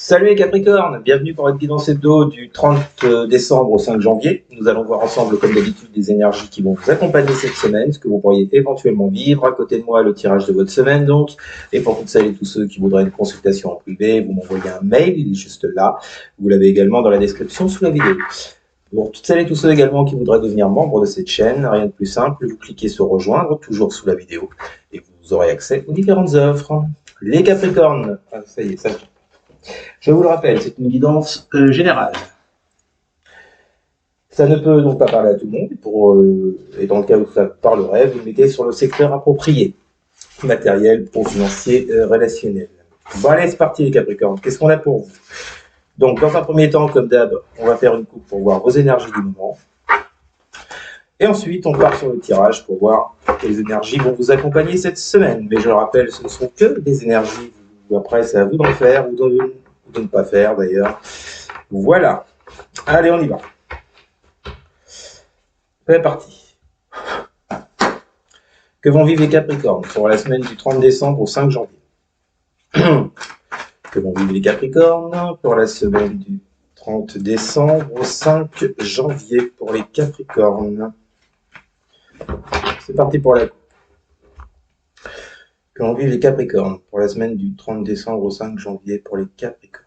Salut les Capricornes, bienvenue pour votre guidance hebdo du 30 décembre au 5 janvier. Nous allons voir ensemble, comme d'habitude, des énergies qui vont vous accompagner cette semaine, ce que vous pourriez éventuellement vivre. À côté de moi, le tirage de votre semaine, donc. Et pour toutes celles et tous ceux qui voudraient une consultation en privé, vous m'envoyez un mail, il est juste là. Vous l'avez également dans la description sous la vidéo. Pour toutes celles et tous ceux également qui voudraient devenir membre de cette chaîne, rien de plus simple, vous cliquez sur rejoindre, toujours sous la vidéo, et vous aurez accès aux différentes offres. Les Capricornes, ça y est, ça. Je vous le rappelle, c'est une guidance générale. Ça ne peut donc pas parler à tout le monde, et dans le cas où ça parlerait, vous le mettez sur le secteur approprié, matériel, pro, financier, relationnel. Bon allez, c'est parti les Capricornes, qu'est-ce qu'on a pour vous? Donc dans un premier temps, comme d'hab, on va faire une coupe pour voir vos énergies du moment. Et ensuite, on part sur le tirage pour voir quelles énergies vont vous accompagner cette semaine. Mais je le rappelle, ce ne sont que des énergies. Après, c'est à vous d'en faire ou de ne pas faire d'ailleurs. Voilà. Allez, on y va. C'est parti. Que vont vivre les Capricornes pour la semaine du 30 décembre au 5 janvier? Que vont vivre les Capricornes pour la semaine du 30 décembre au 5 janvier pour les Capricornes? C'est parti pour la coupe. Que vont vivre les Capricornes pour la semaine du 30 décembre au 5 janvier pour les Capricornes?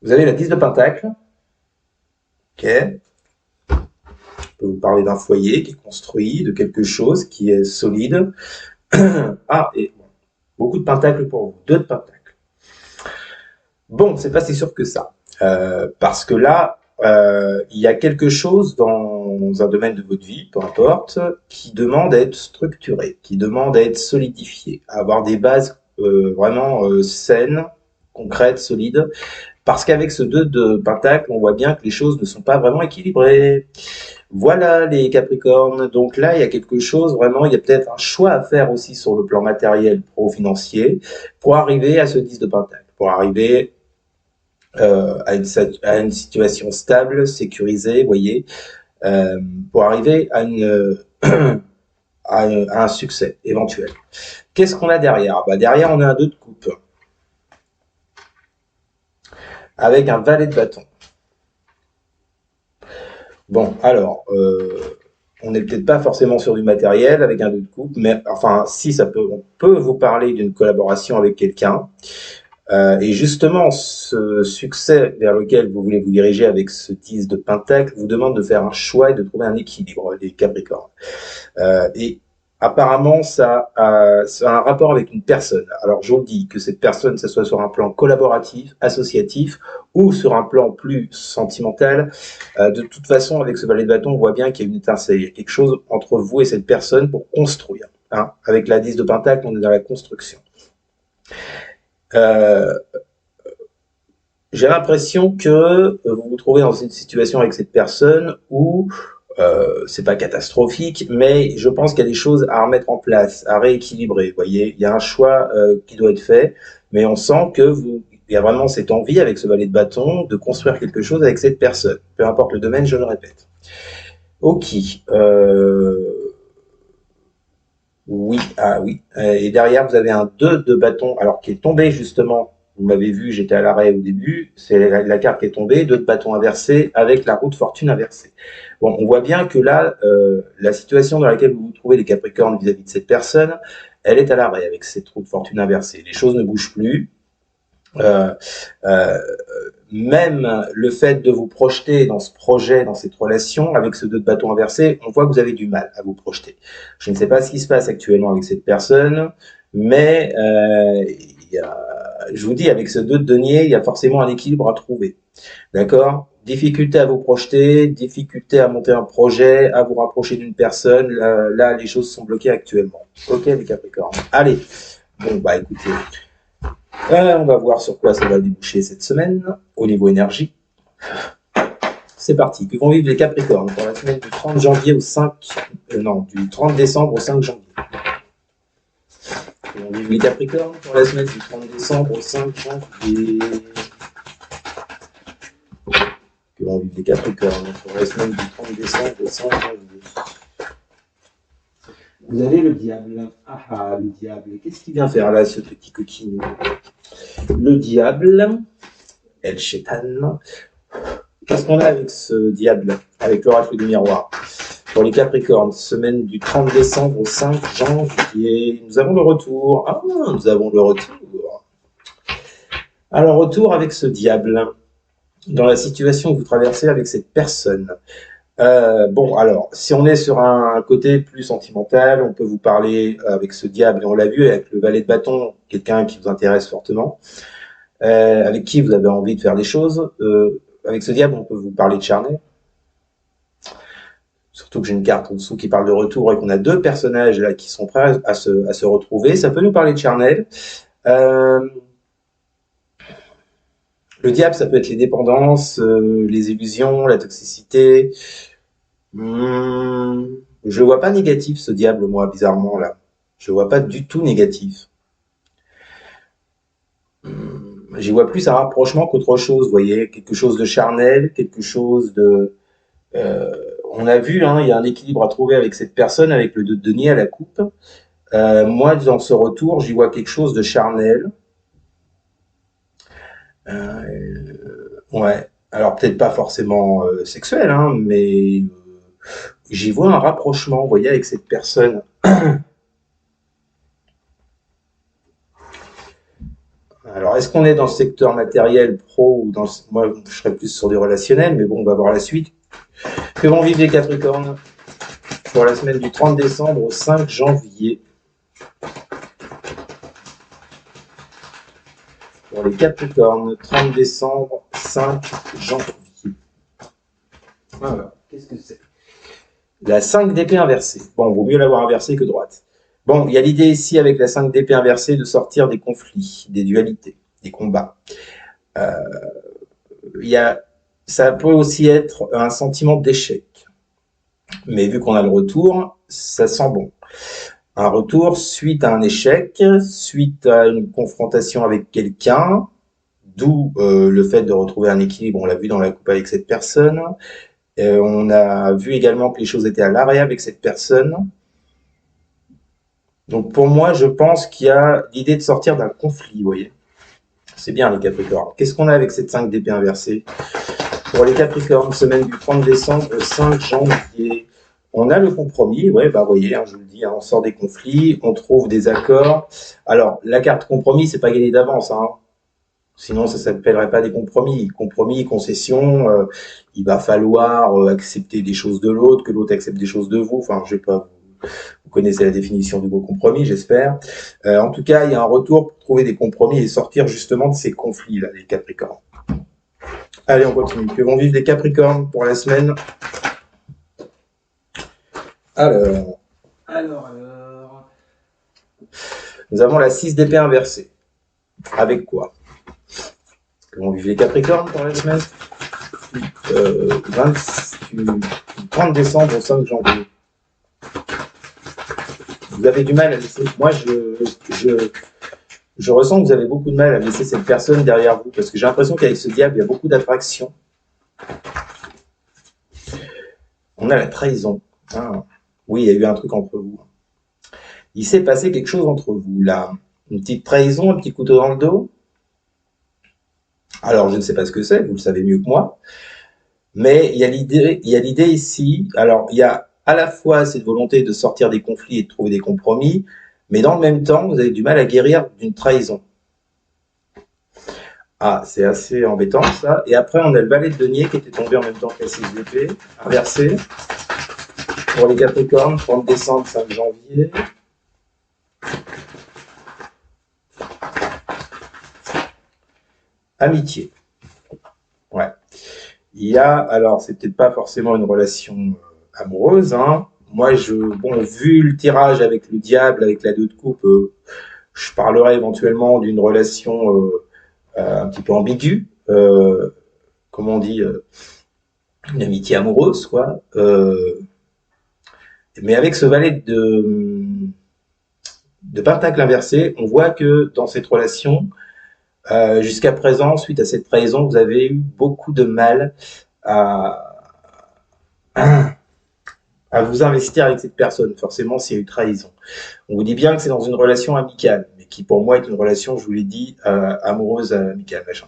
Vous avez la 10 de Pentacle. Ok. Je peux vous parler d'un foyer qui est construit, de quelque chose qui est solide. Ah, et beaucoup de pentacles pour vous. 2 de Pentacle. Bon, c'est pas si sûr que ça. Parce que là, il y a quelque chose dans un domaine de votre vie, peu importe, qui demande à être structuré, qui demande à être solidifié, à avoir des bases vraiment saines, concrètes, solides. Parce qu'avec ce 2 de Pentacle, on voit bien que les choses ne sont pas vraiment équilibrées. Voilà les Capricornes. Donc là, il y a quelque chose, vraiment, il y a peut-être un choix à faire aussi sur le plan matériel, pro-financier, pour arriver à ce 10 de Pentacle, pour arriver à une situation stable, sécurisée, vous voyez, pour arriver à un succès éventuel. Qu'est-ce qu'on a derrière? Derrière, on a un 2 de coupe, avec un valet de bâton. Bon, alors, on n'est peut-être pas forcément sur du matériel avec un 2 de coupe, mais enfin, si on peut vous parler d'une collaboration avec quelqu'un. Et justement, ce succès vers lequel vous voulez vous diriger avec ce 10 de Pentacle vous demande de faire un choix et de trouver un équilibre, les Capricornes. Et apparemment, ça a un rapport avec une personne. Alors, je vous dis que cette personne, que ce soit sur un plan collaboratif, associatif, ou sur un plan plus sentimental, de toute façon, avec ce valet de bâton, on voit bien qu'il y a une étincelle, il y a quelque chose entre vous et cette personne pour construire. Hein. Avec la 10 de Pentacle, on est dans la construction. J'ai l'impression que vous vous trouvez dans une situation avec cette personne où c'est pas catastrophique, mais je pense qu'il y a des choses à remettre en place, à rééquilibrer. Vous voyez, il y a un choix qui doit être fait, mais on sent que il y a vraiment cette envie avec ce valet de bâton de construire quelque chose avec cette personne. Peu importe le domaine, je le répète. Ok. Oui, ah oui. Et derrière, vous avez un 2 de bâton, alors qui est tombé justement. Vous m'avez vu, j'étais à l'arrêt au début. C'est la carte qui est tombée, 2 de bâton inversé avec la roue de fortune inversée. Bon, on voit bien que là, la situation dans laquelle vous vous trouvez, les Capricornes, vis-à-vis de cette personne, elle est à l'arrêt avec cette roue de fortune inversée. Les choses ne bougent plus. Même le fait de vous projeter dans ce projet, dans cette relation, avec ce 2 de bâton inversé, on voit que vous avez du mal à vous projeter. Je ne sais pas ce qui se passe actuellement avec cette personne, mais je vous dis, avec ce 2 de denier, il y a forcément un équilibre à trouver. D'accord? Difficulté à vous projeter, difficulté à monter un projet, à vous rapprocher d'une personne. Là, les choses sont bloquées actuellement. Ok, les Capricornes. Allez. Bon, écoutez. On va voir sur quoi ça va déboucher cette semaine, au niveau énergie. C'est parti. Que vont vivre les Capricornes pour la semaine du 30 janvier au 5... du 30 décembre au 5 janvier. Que vont vivre les Capricornes pour la semaine du 30 décembre au 5 janvier. Que vont vivre les Capricornes pour la semaine du 30 décembre au 5 janvier. Vous avez le diable. Ah ah, le diable. Qu'est-ce qu'il vient faire là, ce petit coquin? Le diable, El Shaitan. Qu'est-ce qu'on a avec ce diable, avec l'oracle du miroir? Pour les Capricornes, semaine du 30 décembre au 5 janvier, nous avons le retour. Ah, nous avons le retour. Alors, retour avec ce diable, dans la situation que vous traversez avec cette personne. Bon, alors, si on est sur un côté plus sentimental, on peut vous parler avec ce diable, et on l'a vu avec le valet de bâton, quelqu'un qui vous intéresse fortement, avec qui vous avez envie de faire des choses. Avec ce diable, on peut vous parler de charnel. Surtout que j'ai une carte en dessous qui parle de retour et qu'on a deux personnages là qui sont prêts à se retrouver. Ça peut nous parler de charnel. Le diable, ça peut être les dépendances, les illusions, la toxicité. Je le vois pas négatif, ce diable, moi, bizarrement, là. Je le vois pas du tout négatif. J'y vois plus un rapprochement qu'autre chose, vous voyez, quelque chose de charnel, quelque chose de... on a vu, hein, il y a un équilibre à trouver avec cette personne, avec le 2 de denier à la coupe. Moi, dans ce retour, j'y vois quelque chose de charnel. Ouais, alors peut-être pas forcément sexuel, hein, mais j'y vois un rapprochement, vous voyez, avec cette personne. Alors, est-ce qu'on est dans le secteur matériel, pro, ou dans le... Moi, je serais plus sur du relationnel, mais bon, on va voir la suite. Que vont vivre les Capricornes pour la semaine du 30 décembre au 5 janvier? Pour les Capricornes, 30 décembre, 5 janvier. Voilà, qu'est-ce que c'est? La 5 d'épée inversée. Bon, vaut mieux l'avoir inversée que droite. Bon, il y a l'idée ici, avec la 5 d'épée inversée, de sortir des conflits, des dualités, des combats. Ça peut aussi être un sentiment d'échec. Mais vu qu'on a le retour, ça sent bon. Un retour suite à un échec, suite à une confrontation avec quelqu'un, d'où le fait de retrouver un équilibre, on l'a vu dans la coupe avec cette personne. On a vu également que les choses étaient à l'arrêt avec cette personne. Donc pour moi, je pense qu'il y a l'idée de sortir d'un conflit, vous voyez. C'est bien les Capricornes. Qu'est-ce qu'on a avec cette 5 d'épée inversée? Pour les Capricornes, semaine du 30 décembre au 5 janvier, on a le compromis. Ouais, bah vous voyez, hein, je vous le dis, hein, on sort des conflits, on trouve des accords. Alors, la carte compromis, c'est pas gagné d'avance, hein. Sinon, ça s'appellerait pas des compromis. Compromis, concession, il va falloir accepter des choses de l'autre, que l'autre accepte des choses de vous. Enfin, je sais pas, vous connaissez la définition du mot compromis, j'espère. En tout cas, il y a un retour pour trouver des compromis et sortir justement de ces conflits-là, les Capricornes. Allez, on continue. Que vont vivre les Capricornes pour la semaine? Alors. Nous avons la 6 d'épée inversée. Avec quoi? Que vont vivre les Capricornes pour la semaine? 30 décembre au 5 janvier. Vous avez du mal à laisser... Moi, je ressens que vous avez beaucoup de mal à laisser cette personne derrière vous, parce que j'ai l'impression qu'avec ce diable, il y a beaucoup d'attraction. On a la trahison. Ah. Oui, il y a eu un truc entre vous. Il s'est passé quelque chose entre vous, là. Une petite trahison, un petit couteau dans le dos. Alors, je ne sais pas ce que c'est, vous le savez mieux que moi. Mais il y a l'idée ici. Alors, il y a à la fois cette volonté de sortir des conflits et de trouver des compromis, mais dans le même temps, vous avez du mal à guérir d'une trahison. Ah, c'est assez embêtant, ça. Et après, on a le valet de denier qui était tombé en même temps que la 6 d'épée, inversé. Pour les Capricornes, 30 décembre, 5 janvier. Amitié. Ouais. Il y a, alors, c'est peut-être pas forcément une relation amoureuse, hein. Moi, bon, vu le tirage avec le diable, avec la 2 de coupe, je parlerai éventuellement d'une relation un petit peu ambiguë, comment on dit, une amitié amoureuse, quoi. Mais avec ce valet de pentacle inversé, on voit que dans cette relation, jusqu'à présent, suite à cette trahison, vous avez eu beaucoup de mal à à vous investir avec cette personne, forcément s'il y a eu trahison. On vous dit bien que c'est dans une relation amicale, mais qui pour moi est une relation, je vous l'ai dit, amoureuse, amicale, machin.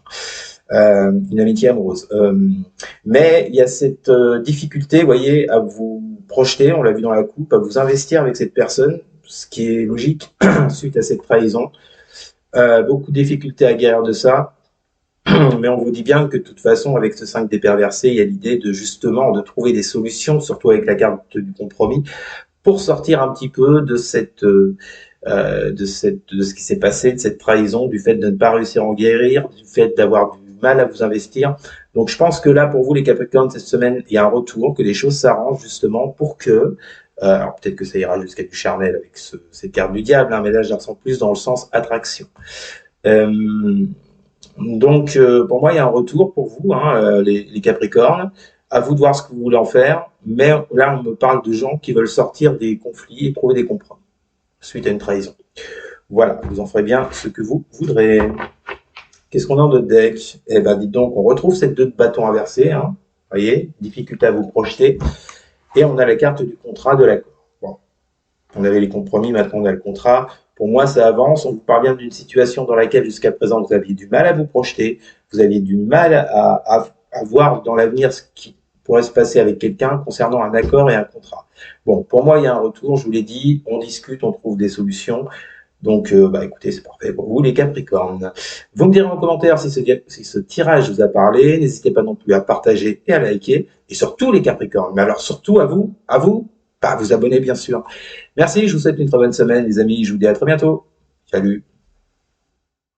Une amitié amoureuse. Mais il y a cette difficulté, vous voyez, à vous projeter, on l'a vu dans la coupe, à vous investir avec cette personne, ce qui est logique suite à cette trahison. Beaucoup de difficultés à guérir de ça, mais on vous dit bien que de toute façon, avec ce 5 des perversés, il y a l'idée de justement de trouver des solutions, surtout avec la carte du compromis, pour sortir un petit peu de de ce qui s'est passé, de cette trahison, du fait de ne pas réussir à en guérir, du fait d'avoir du mal à vous investir. Donc je pense que là, pour vous les Capricornes, cette semaine, il y a un retour, que les choses s'arrangent justement pour que, alors peut-être que ça ira jusqu'à du charnel avec cette carte du diable, hein, mais là je la ressens plus dans le sens attraction. Donc pour moi, il y a un retour pour vous, hein, les Capricornes. À vous de voir ce que vous voulez en faire, mais là on me parle de gens qui veulent sortir des conflits et trouver des compromis suite à une trahison. Voilà, vous en ferez bien ce que vous voudrez. Qu'est-ce qu'on a dans notre deck? Eh ben, dites donc, on retrouve cette 2 de bâton inversé, hein. Voyez, difficulté à vous projeter. Et on a la carte du contrat, de l'accord. Bon, on avait les compromis, maintenant on a le contrat. Pour moi, ça avance. On vous parle bien d'une situation dans laquelle jusqu'à présent vous aviez du mal à vous projeter, vous aviez du mal à voir dans l'avenir ce qui pourrait se passer avec quelqu'un concernant un accord et un contrat. Bon, pour moi, il y a un retour, je vous l'ai dit, on discute, on trouve des solutions. Donc, bah, écoutez, c'est parfait pour vous, les Capricornes. Vous me direz en commentaire si ce tirage vous a parlé. N'hésitez pas non plus à partager et à liker. Et surtout, les Capricornes. Mais alors, surtout à vous, bah, vous abonner, bien sûr. Merci, je vous souhaite une très bonne semaine, les amis. Je vous dis à très bientôt. Salut.